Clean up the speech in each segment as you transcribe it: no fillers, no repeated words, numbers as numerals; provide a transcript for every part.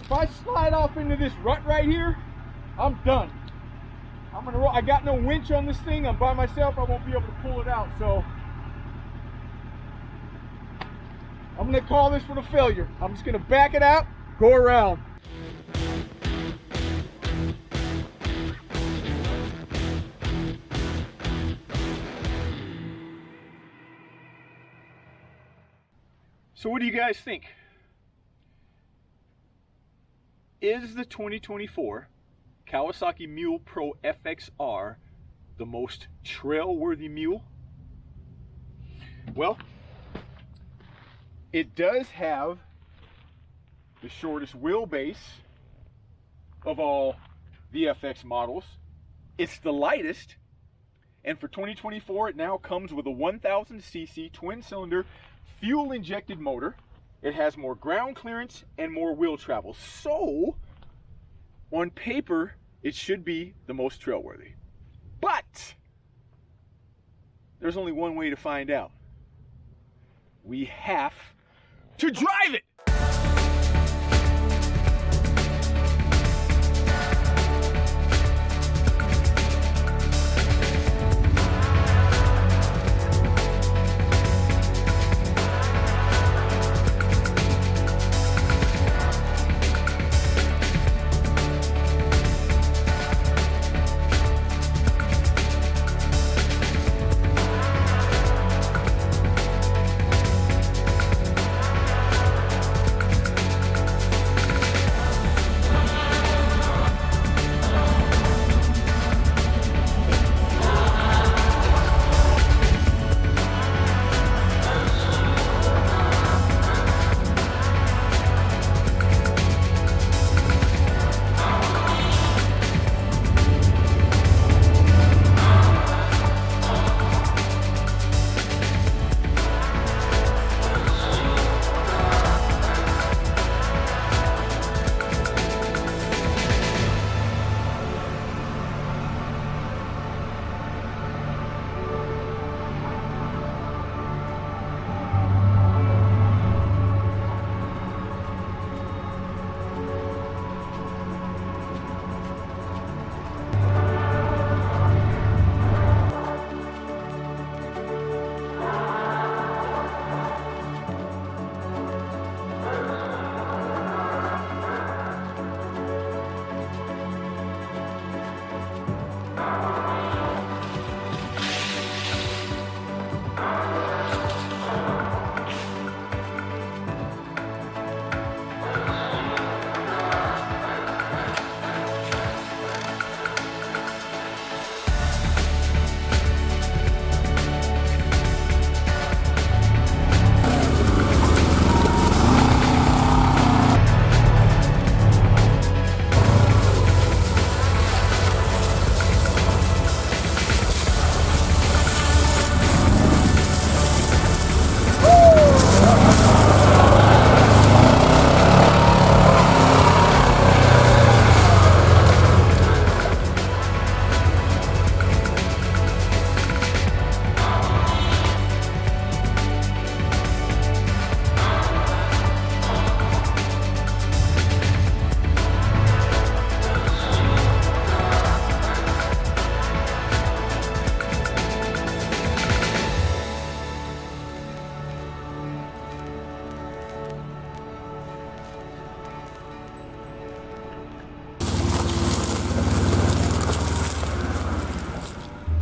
If I slide off into this rut right here, I'm done. I'm gonna roll. I got no winch on this thing. I'm by myself. I won't be able to pull it out. So I'm gonna call this one a failure. I'm just gonna back it out, go around. So what do you guys think? Is the 2024 Kawasaki Mule Pro FXR the most trail-worthy mule? Well, it does have the shortest wheelbase of all VFX models. It's the lightest, and for 2024 it now comes with a 1000cc twin-cylinder fuel-injected motor. It has more ground clearance and more wheel travel. So, on paper, it should be the most trail-worthy. But there's only one way to find out. We have to drive it!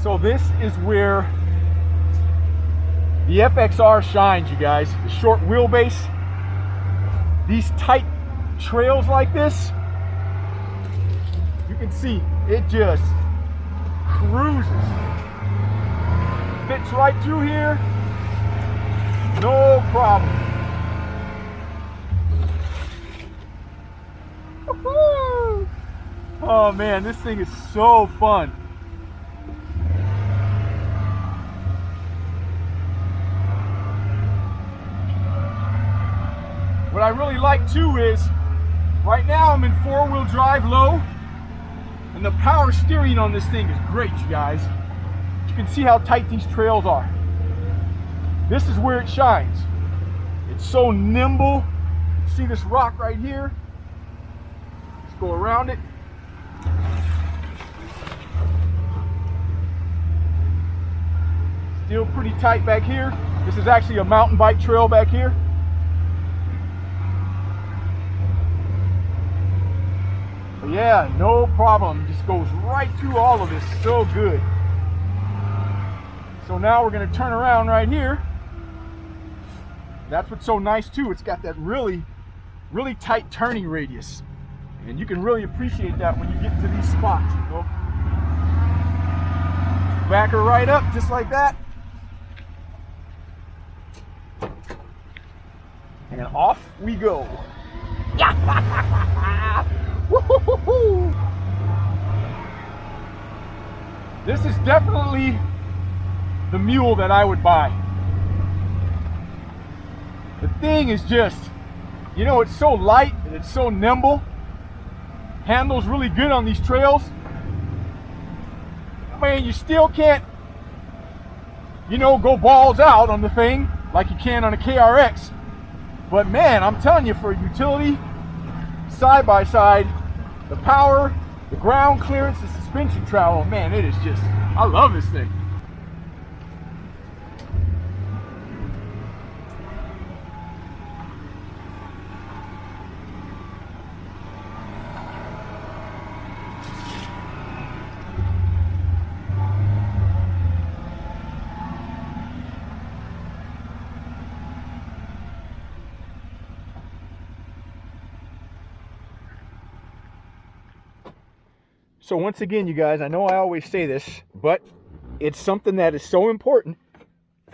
So this is where the FXR shines, you guys. The short wheelbase, these tight trails like this, you can see it just cruises. Fits right through here, no problem. Woo-hoo! Oh man, this thing is so fun. What I really like too is, right now I'm in 4-wheel drive low, and the power steering on this thing is great, you guys. You can see how tight these trails are. This is where it shines. It's so nimble. See this rock right here? go around it. Still pretty tight back here. This is actually a mountain bike trail back here. But yeah, no problem. Just goes right through all of this. So good. So now we're going to turn around right here. That's what's so nice too. It's got that really tight turning radius. And you can really appreciate that when you get to these spots, you know. Back her right up just like that. And off we go. This is definitely the Mule that I would buy. The thing is just, you know, it's so light and it's so nimble. Handles really good on these trails. Man, you still can't, you know, go balls out on the thing like you can on a KRX. But man, I'm telling you, for utility, side-by-side, the power, the ground clearance, the suspension travel, man, it is just, I love this thing. So once again, you guys, I know I always say this, but it's something that is so important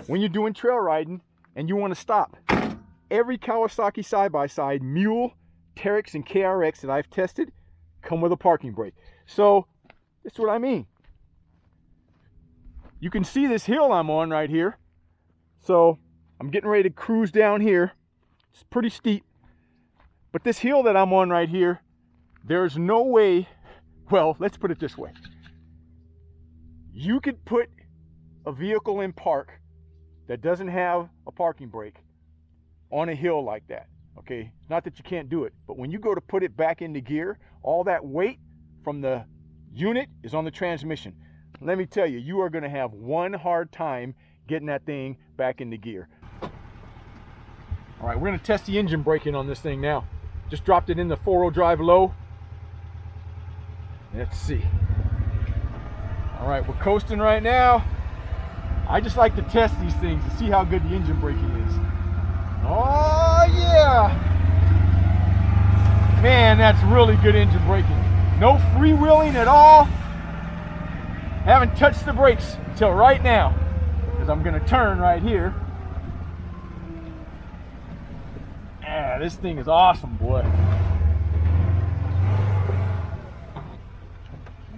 when you're doing trail riding and you want to stop. Every Kawasaki side-by-side, Mule, Teryx, and KRX that I've tested come with a parking brake. So that's what I mean. You can see this hill I'm on right here. So I'm getting ready to cruise down here. It's pretty steep. But this hill that I'm on right here, there's no way. Well, let's put it this way. You could put a vehicle in park that doesn't have a parking brake on a hill like that, okay? Not that you can't do it, but when you go to put it back into gear, all that weight from the unit is on the transmission. Let me tell you, you are gonna have one hard time getting that thing back into gear. All right, we're gonna test the engine braking on this thing now. Just dropped it in the 4-wheel drive low. Let's see. All right, we're coasting right now. I just like to test these things to see how good the engine braking is. Oh yeah! Man, that's really good engine braking. No freewheeling at all. Haven't touched the brakes until right now, because I'm gonna turn right here. Yeah, this thing is awesome, boy.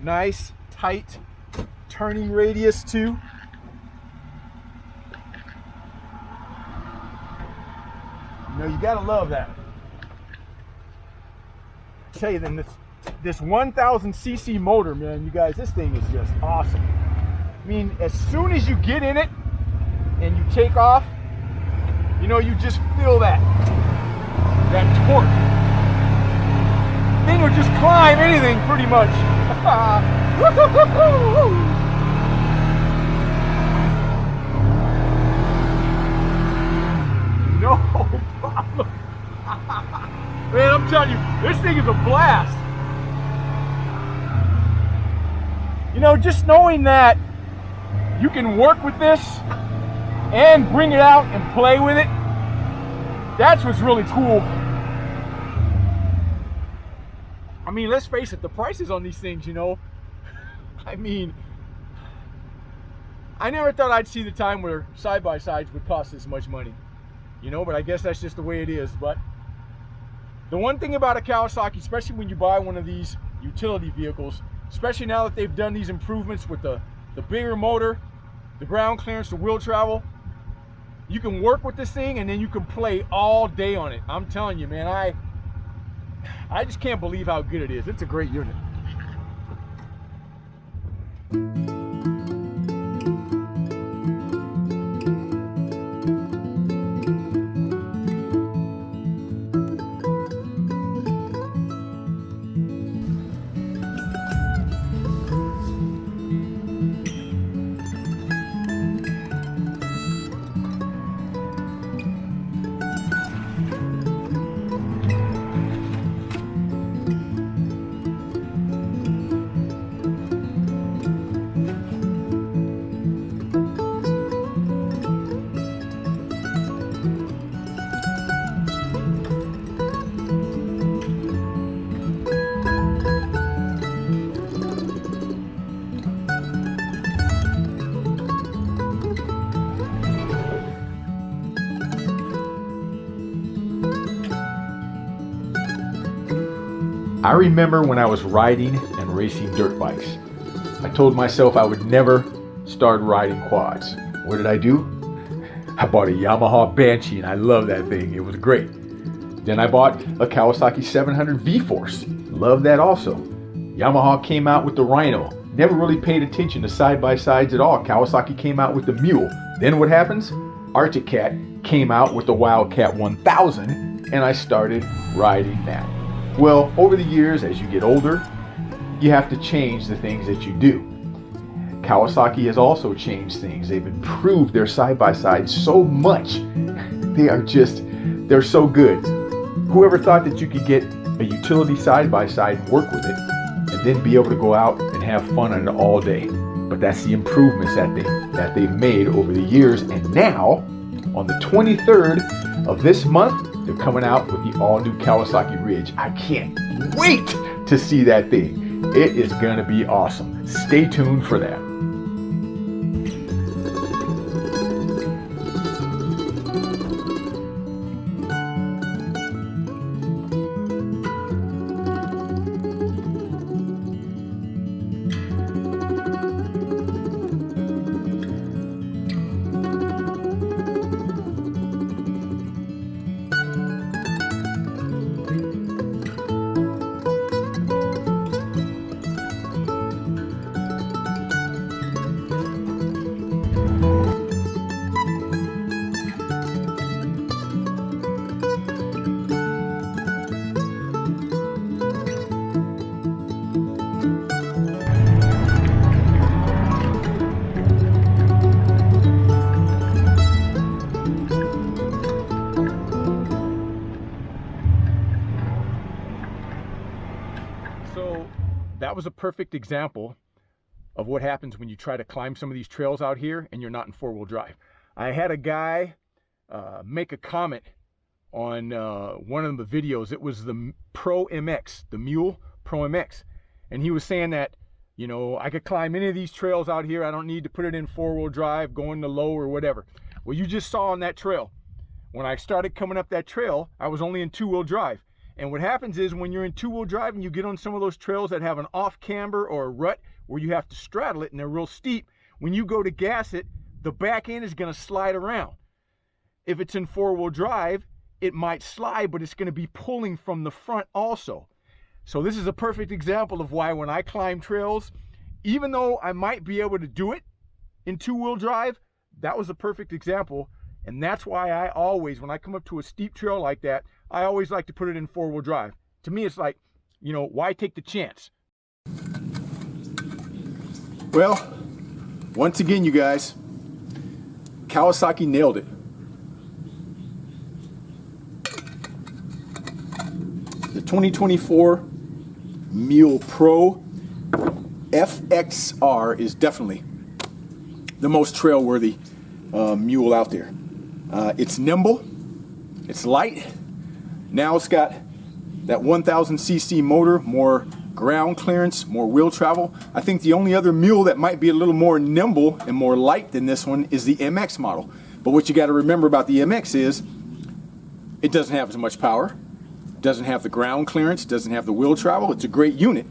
Nice, tight turning radius too. You know, you gotta love that. I tell you, then this 1000cc motor, man, you guys, this thing is just awesome. I mean, as soon as you get in it and you take off, you know, you just feel that torque. Thing will just climb anything pretty much. No problem. Man, I'm telling you, this thing is a blast. You know, just knowing that you can work with this and bring it out and play with it, that's what's really cool. I mean, let's face it, the prices on these things, you know, I mean, I never thought I'd see the time where side-by-sides would cost this much money, you know, but I guess that's just the way it is. But the one thing about a Kawasaki, especially when you buy one of these utility vehicles, especially now that they've done these improvements with the bigger motor, the ground clearance, the wheel travel, you can work with this thing and then you can play all day on it. I'm telling you, man, I just can't believe how good it is. It's a great unit. I remember when I was riding and racing dirt bikes, I told myself I would never start riding quads. What did I do? I bought a Yamaha Banshee and I love that thing. It was great. Then I bought a Kawasaki 700 V-Force. Love that also. Yamaha came out with the Rhino. Never really paid attention to side-by-sides at all. Kawasaki came out with the Mule. Then what happens? Arctic Cat came out with the Wildcat 1000 and I started riding that. Well, over the years, as you get older, you have to change the things that you do. Kawasaki has also changed things. They've improved their side-by-sides so much. They're so good. Whoever thought that you could get a utility side-by-side and work with it and then be able to go out and have fun on it all day? But that's the improvements that they've made over the years. And now, on the 23rd of this month, they're coming out with the all-new Kawasaki Ridge. I can't wait to see that thing. It is going to be awesome. Stay tuned for that. So that was a perfect example of what happens when you try to climb some of these trails out here and you're not in four-wheel drive. I had a guy make a comment on one of the videos. It was the Pro MX, the Mule Pro MX. And he was saying that, you know, I could climb any of these trails out here. I don't need to put it in four-wheel drive, going to low or whatever. Well, you just saw on that trail, when I started coming up that trail, I was only in two-wheel drive. And what happens is when you're in two-wheel drive and you get on some of those trails that have an off camber or a rut where you have to straddle it and they're real steep, when you go to gas it, the back end is going to slide around. If it's in four-wheel drive, it might slide, but it's going to be pulling from the front also. So this is a perfect example of why when I climb trails, even though I might be able to do it in two-wheel drive, that was a perfect example. And that's why I always, when I come up to a steep trail like that, I always like to put it in four-wheel drive. To me, it's like, you know, why take the chance? Well, once again, you guys, Kawasaki nailed it. The 2024 Mule Pro FXR is definitely the most trail-worthy mule out there. It's nimble, it's light. Now it's got that 1000cc motor, more ground clearance, more wheel travel. I think the only other mule that might be a little more nimble and more light than this one is the MX model. But what you got to remember about the MX is it doesn't have as much power, doesn't have the ground clearance, doesn't have the wheel travel. It's a great unit.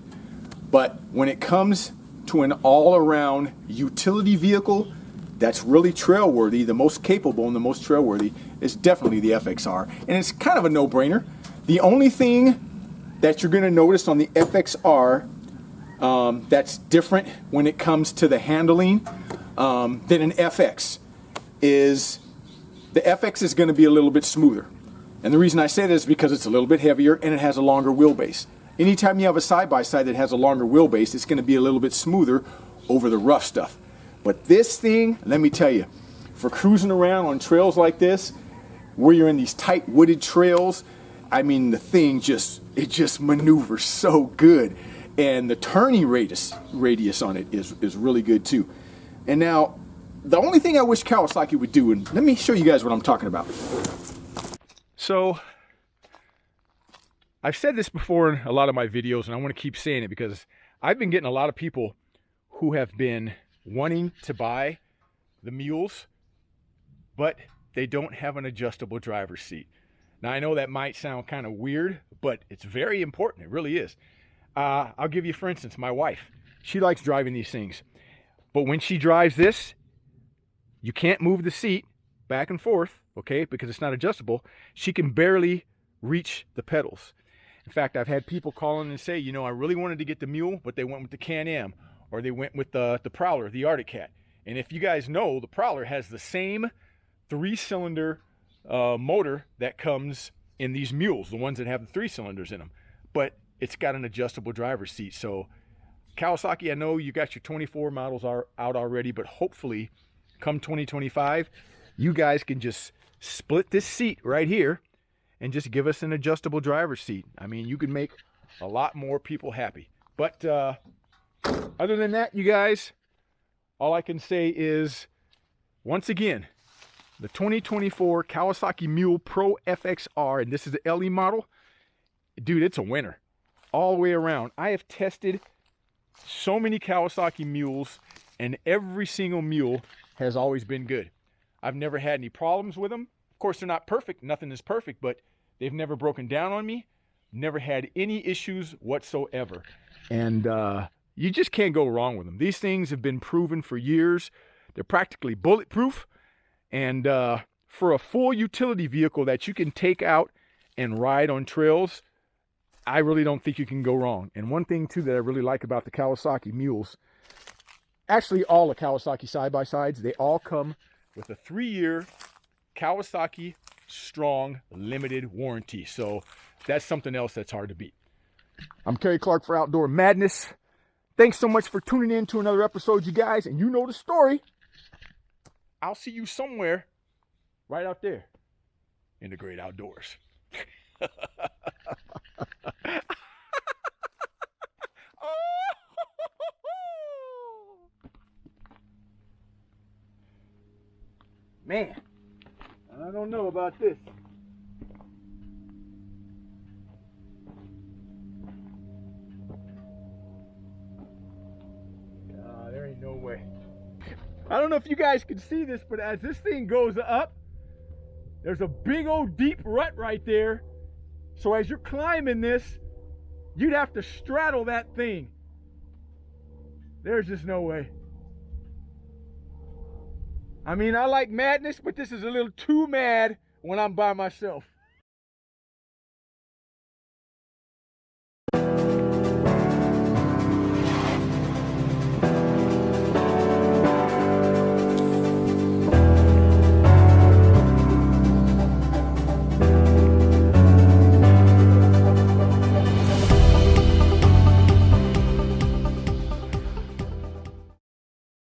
But when it comes to an all-around utility vehicle that's really trail-worthy, the most capable and the most trail-worthy is definitely the FXR. And it's kind of a no-brainer. The only thing that you're going to notice on the FXR that's different when it comes to the handling than an FX is the FX is going to be a little bit smoother. And the reason I say that is because it's a little bit heavier and it has a longer wheelbase. Anytime you have a side-by-side that has a longer wheelbase, it's going to be a little bit smoother over the rough stuff. But this thing, let me tell you, for cruising around on trails like this, where you're in these tight wooded trails, I mean, the thing just maneuvers so good. And the turning radius on it is really good too. And now, the only thing I wish Kawasaki would do, and let me show you guys what I'm talking about. So, I've said this before in a lot of my videos, and I want to keep saying it because I've been getting a lot of people who have been wanting to buy the mules, but they don't have an adjustable driver's seat. Now, I know that might sound kind of weird, but it's very important. It really is. I'll give you, for instance, my wife. She likes driving these things. But when she drives this, you can't move the seat back and forth, okay, because it's not adjustable. She can barely reach the pedals. In fact, I've had people call in and say, you know, I really wanted to get the Mule, but they went with the Can-Am, or they went with the Prowler, the Arctic Cat. And if you guys know, the Prowler has the same 3-cylinder motor that comes in these Mules, the ones that have the 3 cylinders in them. But it's got an adjustable driver's seat. So Kawasaki, I know you got your 24 models are out already, but hopefully come 2025, you guys can just split this seat right here and just give us an adjustable driver's seat. I mean, you can make a lot more people happy. But other than that, you guys, all I can say is, once again, the 2024 Kawasaki Mule Pro FXR, and this is the LE model, dude, it's a winner all the way around. I have tested so many Kawasaki Mules, and every single mule has always been good. I've never had any problems with them. Of course, they're not perfect. Nothing is perfect, but they've never broken down on me. Never had any issues whatsoever. And you just can't go wrong with them. These things have been proven for years. They're practically bulletproof. And for a full utility vehicle that you can take out and ride on trails, I really don't think you can go wrong. And one thing, too, that I really like about the Kawasaki Mules, actually all the Kawasaki side-by-sides, they all come with a 3-year Kawasaki Strong Limited Warranty. So that's something else that's hard to beat. I'm Kerry Clark for Outdoor Madness. Thanks so much for tuning in to another episode, you guys. And you know the story. I'll see you somewhere right out there in the great outdoors. Man, I don't know about this. There ain't no way. I don't know if you guys can see this, but as this thing goes up, there's a big old deep rut right there. So as you're climbing this, you'd have to straddle that thing. There's just no way. I mean, I like madness, but this is a little too mad when I'm by myself.